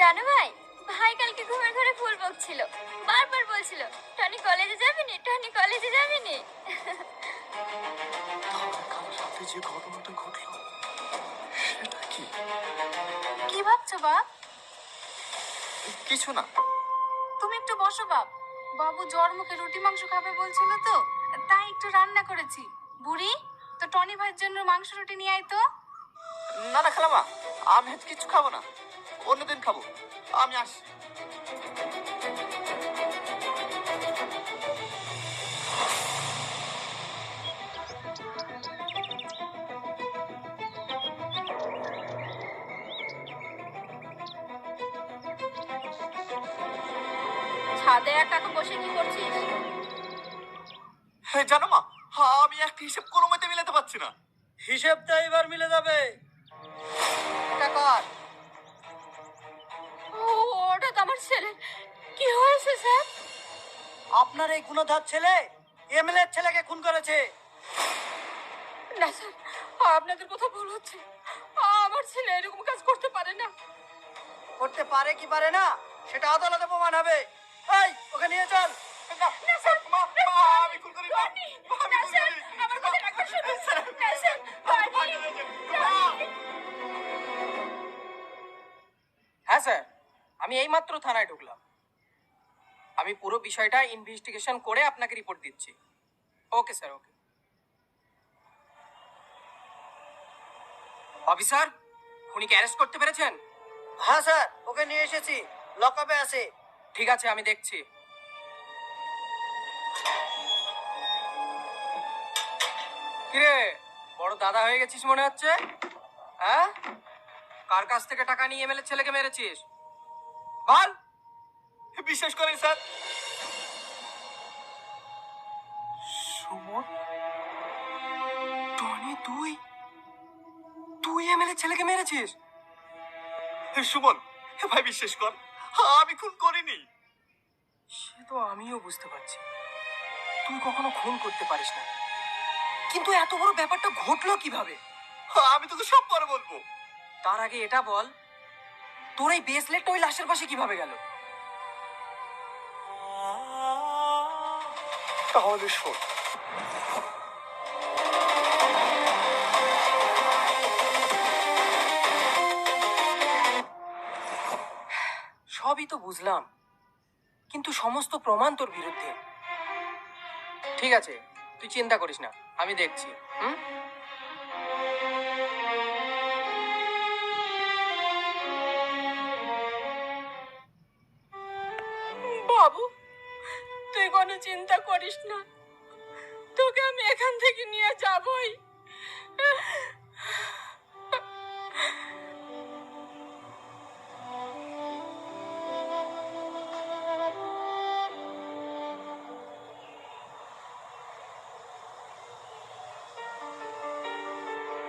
জানো ভাই, ভাই কালকে ঘুমের ঘরে ফুল বকছিল, বারবার বলছিল টনি কলেজে যাবি নি, টনি কলেজে যাবি নি। তাহলে কাল রাতে যে ঘটনাটা ঘটলো সেটা কি? কি ভাবছো বাপ? কিছু না। তুমি একটু বসো বাপ। বাবু জ্বর মুখে রুটি মাংস খাবে বলছিল তো, তাই একটু রান্না করেছি। বুড়ি, তো টনি ভাইয়ের জন্য মাংস রুটি নিয়ে আয় তো। না না খালামা, আমি আজ কিছু খাবো না, অন্যদিন খাবো। আমি আসি। ছাদে একা একা বসে কি করছিস? জানো মা, আমি একটা হিসেব কোনো মতে মিলাতে পারছি না। হিসেবটা এবার মিলে যাবে। এটা কর। ও, ওটা তো আমার ছেলে। কি হয়েছে স্যার? আপনার এই গুণধর ছেলে এমএলএর ছেলেকে খুন করেছে। না স্যার, আপনাদের কথা ভুল হচ্ছে। আমার ছেলে এরকম কাজ করতে পারে না। করতে পারে কি পারে না সেটা আদালতে প্রমাণ হবে। এই, ওকে নিয়ে চল। না স্যার, মা, আমি খুন করি না। টনি, আমি না খুন স্যার, করি। আমার কথা রাখবেন শুনুন। স্যার, না স্যার, টনি, টনি। হ্যাঁ স্যার, আমি এইমাত্র থানায় ঢুকলাম। আমি পুরো বিষয়টা ইনভেস্টিগেশন করে আপনাকে রিপোর্ট দিচ্ছি। ওকে স্যার, ওকে। অফিসার, খুনিকে অ্যারেস্ট করতে পেরেছেন? হ্যাঁ স্যার, ওকে নিয়ে এসেছি, লকআপে আছে। ঠিক আছে, আমি দেখছি। কিরে, বড় দাদা হয়ে গেছিস মনে হচ্ছে। হ্যাঁ, কার কাছ থেকে টাকা নিয়ে এমএলএ ছেলেকে মেরেছিস বল। বিশ্বাস করেন স্যার, সুমন। টনি, তুই তুই এমএলএ ছেলেকে মেরেছিস? সুমন, ভাই বিশ্বাস কর, আমি খুন করিনি। সে তো আমিও বুঝতে পারছি, তুই কখনো খুন করতে পারিস না, কিন্তু এত বড় ব্যাপারটা ঘটলো কিভাবে? আমি তোকে সব পরে বলবো। তার আগে এটা বল, তোর এই ব্রেসলেটটা ওই লাশের পাশে কিভাবে গেল? তাহলে শোন, সবই তো বুঝলাম, কিন্তু সমস্ত প্রমাণ তোর বিরুদ্ধে। ঠিক আছে, তুই চিন্তা করিস না, আমি দেখছি। হুম, বাবু, তুই কোনো চিন্তা করিস না, তোকে আমি এখান থেকে নিয়ে যাবই।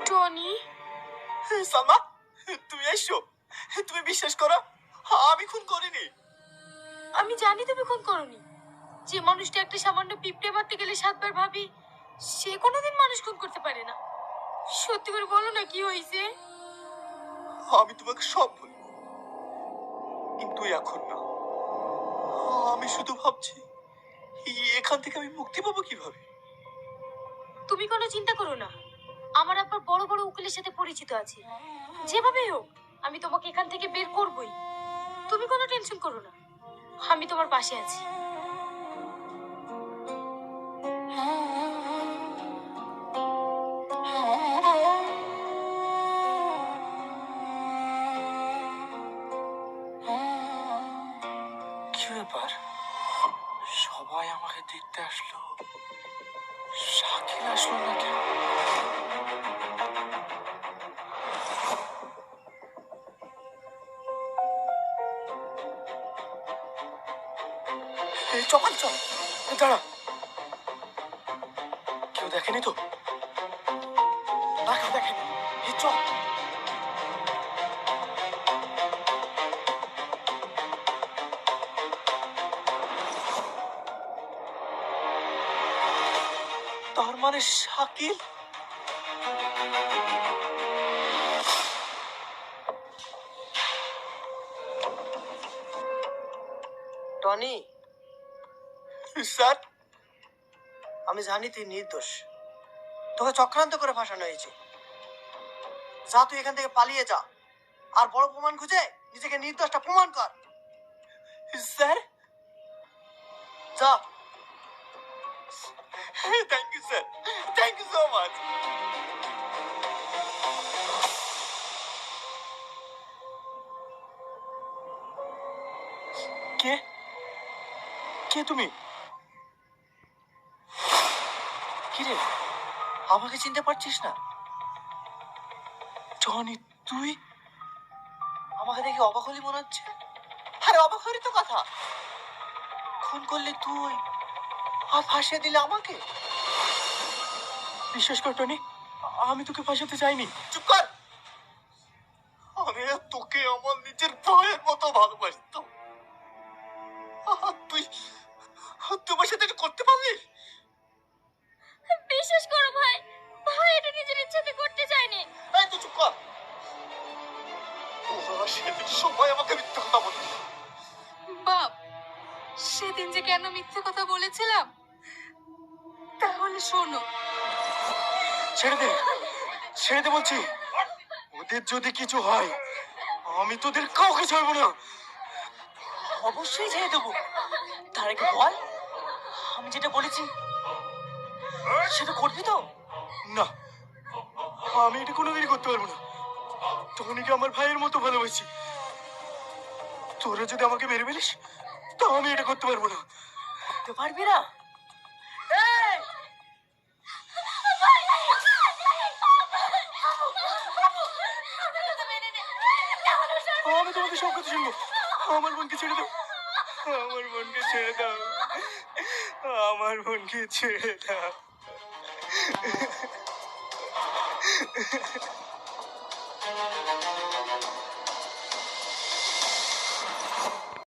টনি, সালমা, তুমি এসো। তুমি বিশ্বাস করো, আমি খুন করিনি। আমি জানি তুমি খুন করনি। যে মানুষটা একটা সামান্য পিঁপড়ে মারতে গেলে 7 বার ভাবি, সে কোনোদিন মানুষ খুন করতে পারে না। সত্যি করে বলো না, কি হয়েছে? আমি তোমাকে সব বলবো, কিন্তু এখন না। আমি শুধু ভাবছি এখান থেকে আমি মুক্তি পাবো কিভাবে। তুমি কোনো চিন্তা করো না, আমার আব্বার বড় বড় উকিলের সাথে পরিচিত আছে। যেভাবে হোক আমি তোমাকে এখান থেকে বের করবই। তুমি কোনো টেনশন করো না, আমি তোমার পাশে আছি। কি ব্যাপার, সবাই আমাকে দেখতে আসলো, শাকিল আসলো না কেন? চল চল, দাঁড়া, কেউ দেখেনি তো? না, কেউ দেখেনি। চল। তার মানে শাকিল। টনি, স্যার, আমি জানি তুই নির্দোষ, তোকে চক্রান্ত করে ফাঁসানো হয়েছে। যা, তুই এখান থেকে পালিয়ে যা, আর বড় প্রমাণ খুঁজে নিজেকে নির্দোষটা প্রমাণ কর। স্যার, যা। Thank you sir, thank you so much. কে কে তুমি? কিরে, আমাকে চিনতে পারছিস না? টনি, তুই? আমাকে দেখে অবাক হলি মনে হচ্ছে। আরে অবাক হওয়ারই তো কথা। খুন করলে তুই, আর ফাঁসিয়ে দিলে আমাকে। বিশ্বাস কর টনি, আমি তোকে ফাঁসাতে চাইনি। চুপ কর। আরে তোকে আমার নিজের ভাইয়ের মতো ভালোবাসতাম, আর তুই তোমার সাথে এটা করতে পারলি? বিশ্বাস করো ভাই, ভাই এটা নিজের ইচ্ছাতে করতে চায়নি। এই তুই চুপ কর। ওরা সেদিন সবাই আমাকে মিথ্যে কথা বলতো। বাপ, সেদিন যে কেন মিথ্যে কথা বলেছিলাম তাহলে শোনো। ছেড়ে দে, ছেড়ে দে বলছি। ওদের যদি কিছু হয়, আমি তোদের কাউকে ছাড়বো না। অবশ্যই ছেড়ে দেবো। তার আগে বল, আমি যেটা বলেছি সেটা করবি তো? না, আমি এটা কোনোদিনই করতে পারবো না। টনিকে আমার ভাইয়ের মতো ভালোবাসি। তোরা যদি আমাকে মেরে ফেলিস, তা আমি এটা করতে পারবো না। করতে পারবি না? এই! আমি তোমাকে সব কথা শুনবো। আমার বোনকে ছেড়ে দাও, আমার বোনকে ছেড়ে দাও, আমার বোনকে ছেড়ে দাও।